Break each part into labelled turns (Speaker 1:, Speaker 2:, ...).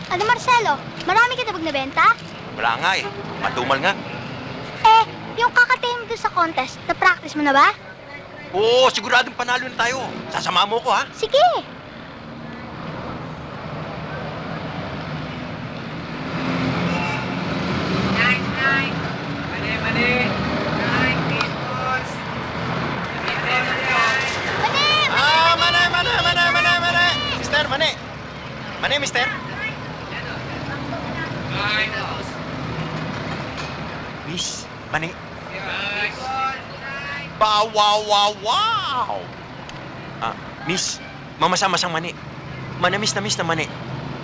Speaker 1: Ano, Marcelo? Marami ka na bang nabenta?
Speaker 2: Wala nga eh. Matumal nga.
Speaker 1: Eh, yung kakatayin mo doon sa contest, na-practice mo na ba?
Speaker 2: Oo, siguradong panalo na tayo. Sasama mo ko, ha?
Speaker 1: Sige!
Speaker 2: Mane! Mister, mane! Mane, mister? Miss, mane. Wow! Miss, mamasa-masang mani. Manamis na miss na mani.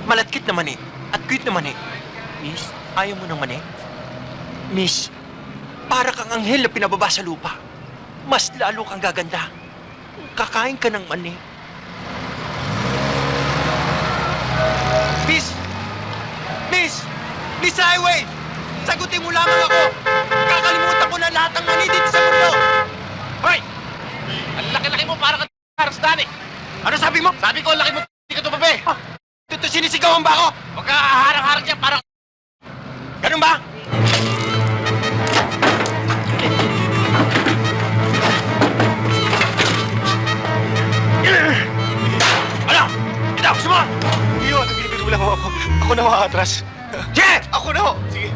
Speaker 2: Malatkit na mani. At cute na mani. Miss, ayaw mo ng mani? Miss, para kang anghel na pinababa sa lupa. Mas lalo kang gaganda. Kakain ka ng mani. Miss! Miss! Miss Highway! Sagutin mo lamang ako! Kakalimutan ko na lahat ng mani dito sa mundo!
Speaker 3: Hoy! Ang laki-laki mo para ka haras dani.
Speaker 2: Ano sabi mo?
Speaker 3: Sabi ko, ang laki mo, hindi ka tumabi.
Speaker 2: Ito sinisigawan ba ako?
Speaker 3: Huwag ka harang-harang dyan para...
Speaker 2: Ganun ba? Ano? Ito, gusto mo?
Speaker 4: Hindi ho, nagbibiro lang ho ako. Ako na makakatras.
Speaker 2: Sige!
Speaker 4: Ako na ho! Sige.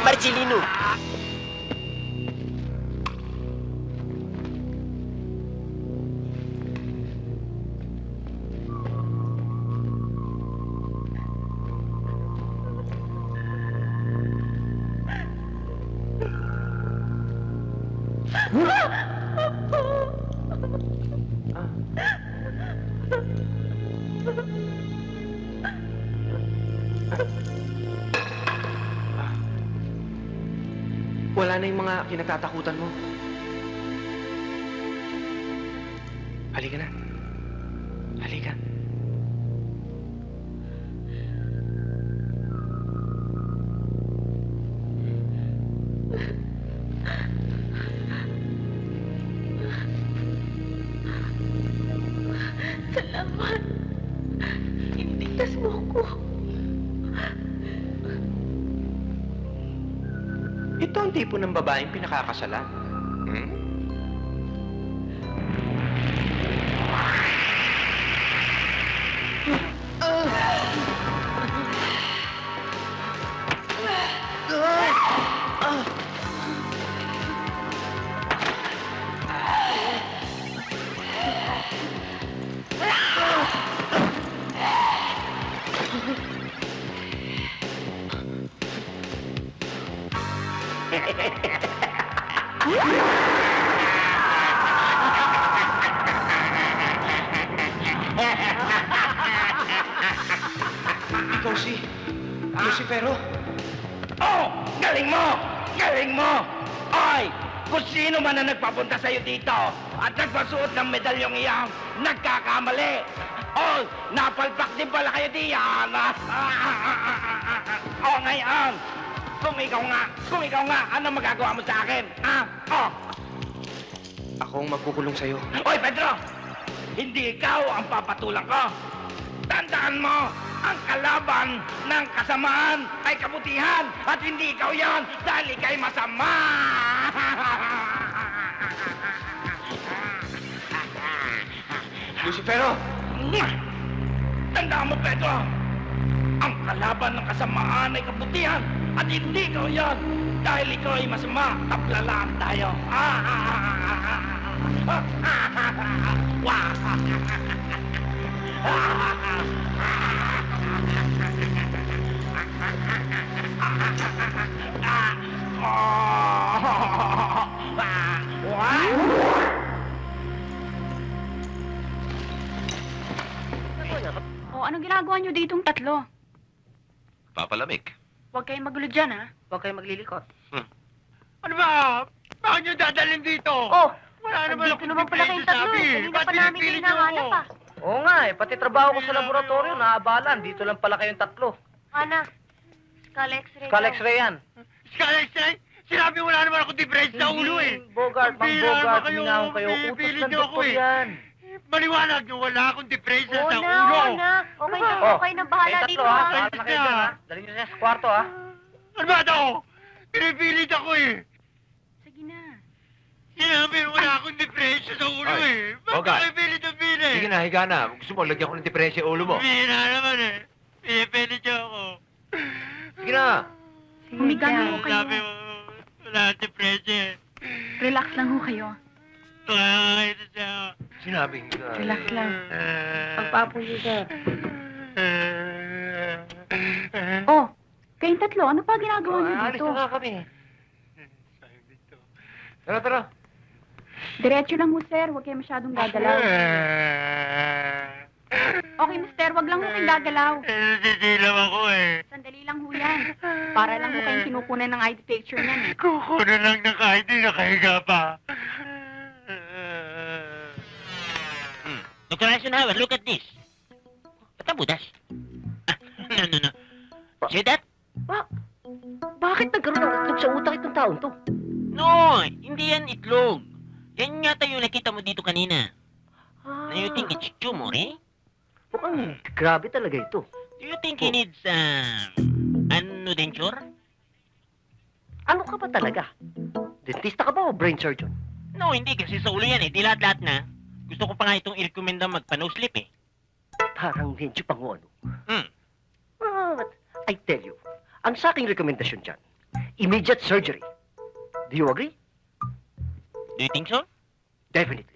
Speaker 2: Marcelino!
Speaker 5: Wala na yung mga kinatatakutan mo. Halika na. Halika.
Speaker 6: Salamat. Iniligtas mo ako.
Speaker 5: Ito ang tipo ng babaeng pinakakasalan. Hmm? Ikaw si Lucifero?
Speaker 3: Oh! Galing mo! Galing mo! Oy! Kung sino man ang nagpapunta sa'yo dito at nagpasuot ng medalyong iyan, nagkakamali! Oh! Napalpak din pala kayo diyan! Oh, ngayon! Kung ikaw nga, ano magagawa mo sa akin? Oh!
Speaker 5: Ako ang magkukulong sa'yo.
Speaker 3: Oy, Pedro! Hindi ikaw ang papatulang ko! Tandaan mo, ang kalaban ng kasamaan ay kabutihan at hindi ikaw yan dahil ikaw'y masama!
Speaker 5: Lucifero!
Speaker 3: Tandaan mo, Pedro! Ang kalaban ng kasamaan ay kabutihan at hindi ikaw yan dahil ikaw ay masama. Tablalaan tayo!
Speaker 6: O, anong ginagawa niyo ditong tatlo?
Speaker 2: Papalamig.
Speaker 6: Huwag kayong magulo dyan, ha? Huwag kayong maglilikot.
Speaker 3: Ano ba? Bakit nyo dadalhin dito?
Speaker 6: Oh,
Speaker 3: Wala naman
Speaker 6: andito naman pala kayong tatlo, eh. Kanina pa namin kayo hinahanap, ah.
Speaker 7: Oo nga eh, pati trabaho ko sa laboratorio, naabalan. Dito lang pala kayong tatlo.
Speaker 6: Ana,
Speaker 1: Skull X-ray.
Speaker 7: Skull X-ray yan.
Speaker 3: Skull X-ray? Sinabi mo na naman ako depressed sa ulo eh.
Speaker 7: Bogart, Mang
Speaker 3: Bira
Speaker 7: Bogart,
Speaker 3: na kayo,
Speaker 7: minahon kayo. Utos
Speaker 3: bibili
Speaker 7: ng
Speaker 3: niyo ako
Speaker 7: doktor
Speaker 3: eh.
Speaker 7: yan.
Speaker 3: Maliwanag nyo, wala akong depression
Speaker 1: Oo
Speaker 3: sa
Speaker 1: na,
Speaker 3: ulo.
Speaker 1: oo na. Okay na,
Speaker 7: Oh,
Speaker 1: okay na. Bahala
Speaker 7: Kayo
Speaker 1: dito,
Speaker 7: tatlo, ha?
Speaker 1: ha?
Speaker 7: Bahala na kayo dyan, ha? Dali nyo siya sa kwarto, ha?
Speaker 3: Ano ba ito? Pinipilit ako eh.
Speaker 6: Sige na.
Speaker 3: Sinabi mo wala akong depression sa ulo
Speaker 5: Ay,
Speaker 3: eh. Bakit
Speaker 5: Bogart.
Speaker 3: kayo pilit ang pilit?
Speaker 5: Sige na, higa na. Gusto mo, lagyan ko ng depresya ulo mo.
Speaker 3: Bihira naman eh. Pinipilit niyo ako.
Speaker 5: Sige na.
Speaker 6: Humiga na ho kayo.
Speaker 3: Sabi mo, wala akong depression eh.
Speaker 6: Relax lang ho kayo.
Speaker 3: Kaya siya.
Speaker 5: Sinabing ka.
Speaker 6: Relax lang.
Speaker 7: Pagpapuyo ka.
Speaker 6: Oh, kayong tatlo, ano pa ginagawa niyo
Speaker 7: Alis
Speaker 6: dito?
Speaker 7: na nga kami.
Speaker 5: Tara, tara.
Speaker 6: Diretso lang ho, sir. Huwag kayo masyadong gagalaw. Okay, mister, wag lang ho kayong gagalaw.
Speaker 3: Nasisilaw ako eh.
Speaker 6: Sandali lang ho yan. Para lang ho kayong kinukunan ng ID picture niyan eh.
Speaker 3: Kukunan lang ng kahit di nakahiga pa.
Speaker 8: Dr. Eisenhower, look at this. Ba't ang budas? No. See that?
Speaker 7: Bakit nagkaroon ng itlog sa utak itong taon to?
Speaker 8: No, hindi yan itlog. Yan yata yung nakita mo dito kanina.
Speaker 7: Ah,
Speaker 8: Do you think it's tumor, eh?
Speaker 7: mukhang grabe talaga ito.
Speaker 8: Do you think he needs, ano denture?
Speaker 7: Ano ka ba talaga? Dentista ka ba o brain surgeon?
Speaker 8: No, hindi kasi sa ulo yan eh. Di lahat-lahat na. Gusto ko pa nga itong i-recommenda magpa-no slip eh.
Speaker 7: Parang medyo panguano.
Speaker 8: Hmm.
Speaker 7: But I tell you, ang sa aking rekomendasyon dyan, immediate surgery. Do you agree?
Speaker 8: Do you think so?
Speaker 7: Definitely.